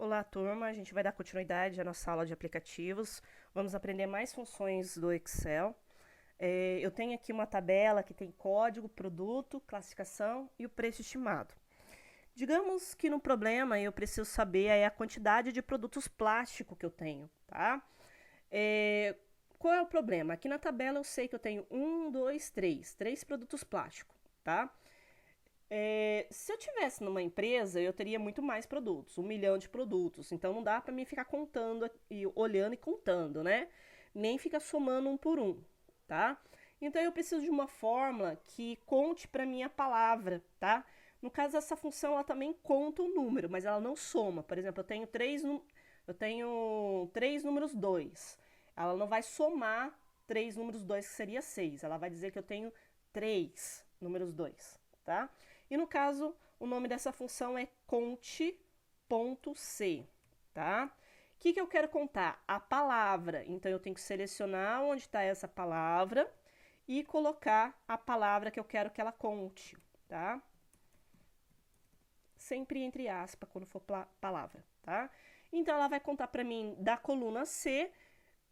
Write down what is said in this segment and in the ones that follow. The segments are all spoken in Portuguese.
Olá, turma. A gente vai dar continuidade à nossa aula de aplicativos. Vamos aprender mais funções do Excel. Eu tenho aqui uma tabela que tem código, produto, classificação e o preço estimado. Digamos que no problema eu preciso saber a quantidade de produtos plásticos que eu tenho, tá? Qual é o problema? Aqui na tabela eu sei que eu tenho três produtos plásticos, tá? Se eu tivesse numa empresa, eu teria muito mais produtos, 1 milhão de produtos. Então não dá para mim ficar contando e olhando e contando, né? Nem ficar somando um por um, tá? Então eu preciso de uma fórmula que conte para mim a palavra, tá? No caso essa função ela também conta o número, mas ela não soma. Por exemplo, eu tenho três números 2. Ela não vai somar três números 2 que seria 6. Ela vai dizer que eu tenho três números 2, tá? E no caso, o nome dessa função é conte.c, tá? O que eu quero contar? A palavra. Então, eu tenho que selecionar onde está essa palavra e colocar a palavra que eu quero que ela conte, tá? Sempre entre aspas quando for palavra, tá? Então, ela vai contar para mim da coluna C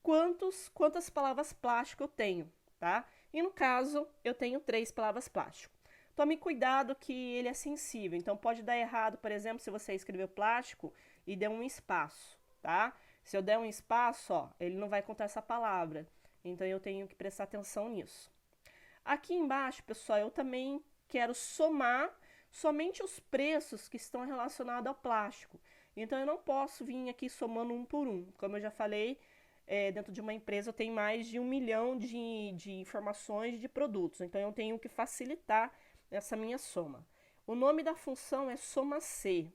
quantas palavras plástico eu tenho, tá? E no caso, eu tenho 3 palavras plástico. Tome cuidado que ele é sensível, então pode dar errado, por exemplo, se você escreveu plástico e der um espaço, tá? Se eu der um espaço, ó, ele não vai contar essa palavra, então eu tenho que prestar atenção nisso. Aqui embaixo, pessoal, eu também quero somar somente os preços que estão relacionados ao plástico. Então eu não posso vir aqui somando um por um. Como eu já falei, dentro de uma empresa eu tenho mais de 1 milhão de informações de produtos. Então eu tenho que facilitar essa minha soma. O nome da função é soma-C.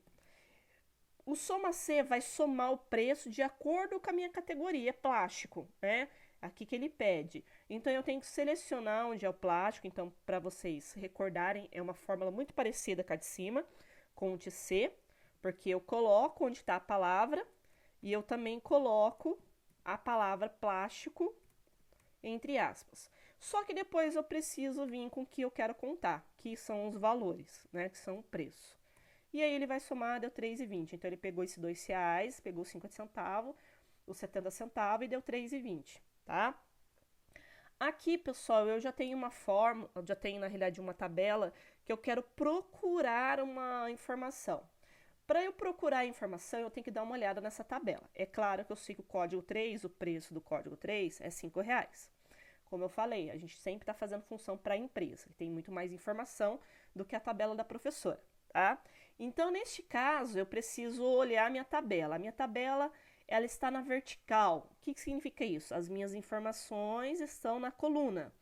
O soma-C vai somar o preço de acordo com a minha categoria, plástico, né? Aqui que ele pede. Então eu tenho que selecionar onde é o plástico. Então, para vocês recordarem, é uma fórmula muito parecida com a de cima, conte C, porque eu coloco onde está a palavra e eu também coloco a palavra plástico entre aspas. Só que depois eu preciso vir com o que eu quero contar, que são os valores, né? Que são o preço. E aí ele vai somar, deu 3,20. Então ele pegou esses R$2, pegou 50 centavos, os 70 centavos e deu 3,20, tá? Aqui, pessoal, eu já tenho uma forma, eu já tenho na realidade uma tabela que eu quero procurar uma informação. Para eu procurar a informação, eu tenho que dar uma olhada nessa tabela. É claro que eu sei que o código 3, o preço do código 3 é R$5. Como eu falei, a gente sempre está fazendo função para a empresa, que tem muito mais informação do que a tabela da professora, tá? Então, neste caso, eu preciso olhar a minha tabela. A minha tabela, ela está na vertical. O que significa isso? As minhas informações estão na coluna.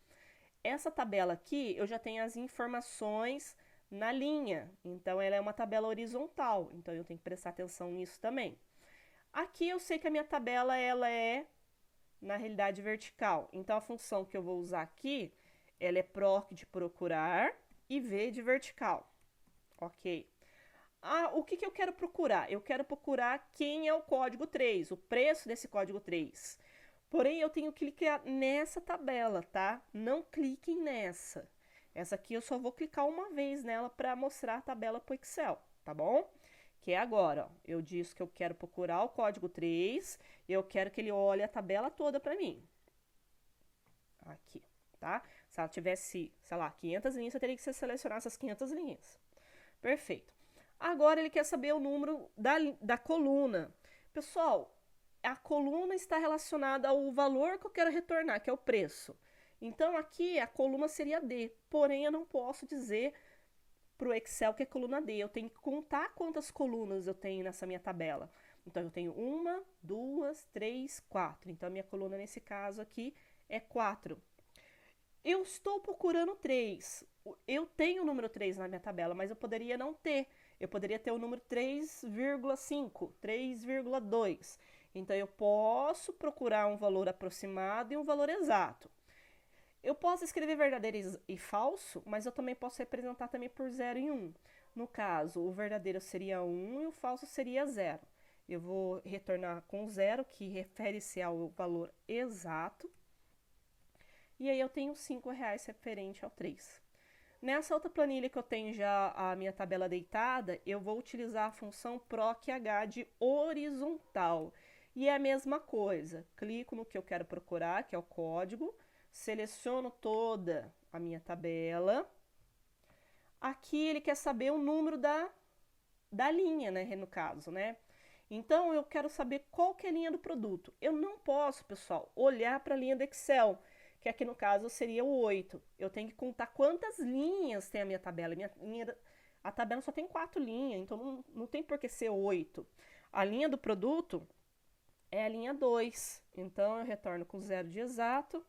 Essa tabela aqui, eu já tenho as informações na linha. Então, ela é uma tabela horizontal. Então, eu tenho que prestar atenção nisso também. Aqui, eu sei que a minha tabela, ela é na realidade vertical. Então, a função que eu vou usar aqui, ela é proc de procurar e v de vertical. Ok. O que eu quero procurar? Eu quero procurar quem é o código 3, o preço desse código 3. Porém, eu tenho que clicar nessa tabela, tá? Não cliquem nessa. Essa aqui eu só vou clicar uma vez nela para mostrar a tabela para o Excel, tá bom? Que é agora, ó. Eu disse que eu quero procurar o código 3 e eu quero que ele olhe a tabela toda para mim. Aqui, tá? Se ela tivesse, sei lá, 500 linhas, eu teria que selecionar essas 500 linhas. Perfeito. Agora ele quer saber o número da coluna. Pessoal, a coluna está relacionada ao valor que eu quero retornar, que é o preço. Então aqui a coluna seria D, porém eu não posso dizer para o Excel que é coluna D. Eu tenho que contar quantas colunas eu tenho nessa minha tabela. Então eu tenho 1, 2, 3, 4. Então a minha coluna nesse caso aqui é 4. Eu estou procurando 3. Eu tenho o número 3 na minha tabela, mas eu poderia não ter. Eu poderia ter o número 3,5, 3,2. Então, eu posso procurar um valor aproximado e um valor exato. Eu posso escrever verdadeiro e falso, mas eu também posso representar também por 0 e 1. No caso, o verdadeiro seria 1 e o falso seria 0. Eu vou retornar com 0, que refere-se ao valor exato. E aí eu tenho R$5 referente ao 3. Nessa outra planilha que eu tenho já a minha tabela deitada, eu vou utilizar a função PROC-H de horizontal. E é a mesma coisa, clico no que eu quero procurar, que é o código, seleciono toda a minha tabela. Aqui ele quer saber o número da linha, né, no caso, né? Então, eu quero saber qual que é a linha do produto. Eu não posso, pessoal, olhar para a linha do Excel, que aqui no caso seria o 8. Eu tenho que contar quantas linhas tem a minha tabela. A tabela só tem 4 linhas, então não tem por que ser 8. A linha do produto é a linha 2. Então, eu retorno com 0 de exato.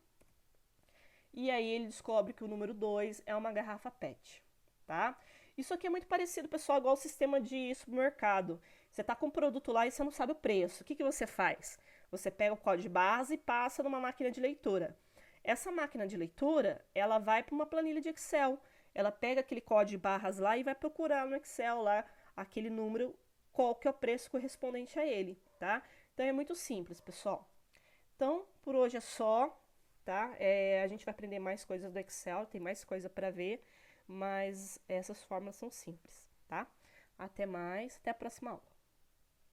E aí ele descobre que o número 2 é uma garrafa PET, tá? Isso aqui é muito parecido, pessoal, igual ao sistema de supermercado. Você está com um produto lá e você não sabe o preço. O que você faz? Você pega o código de barras e passa numa máquina de leitura. Essa máquina de leitura, ela vai para uma planilha de Excel. Ela pega aquele código de barras lá e vai procurar no Excel lá aquele número, qual que é o preço correspondente a ele, tá? Então é muito simples, pessoal. Então, por hoje é só, tá? A gente vai aprender mais coisas do Excel, tem mais coisa para ver, mas essas fórmulas são simples, tá? Até mais, até a próxima aula.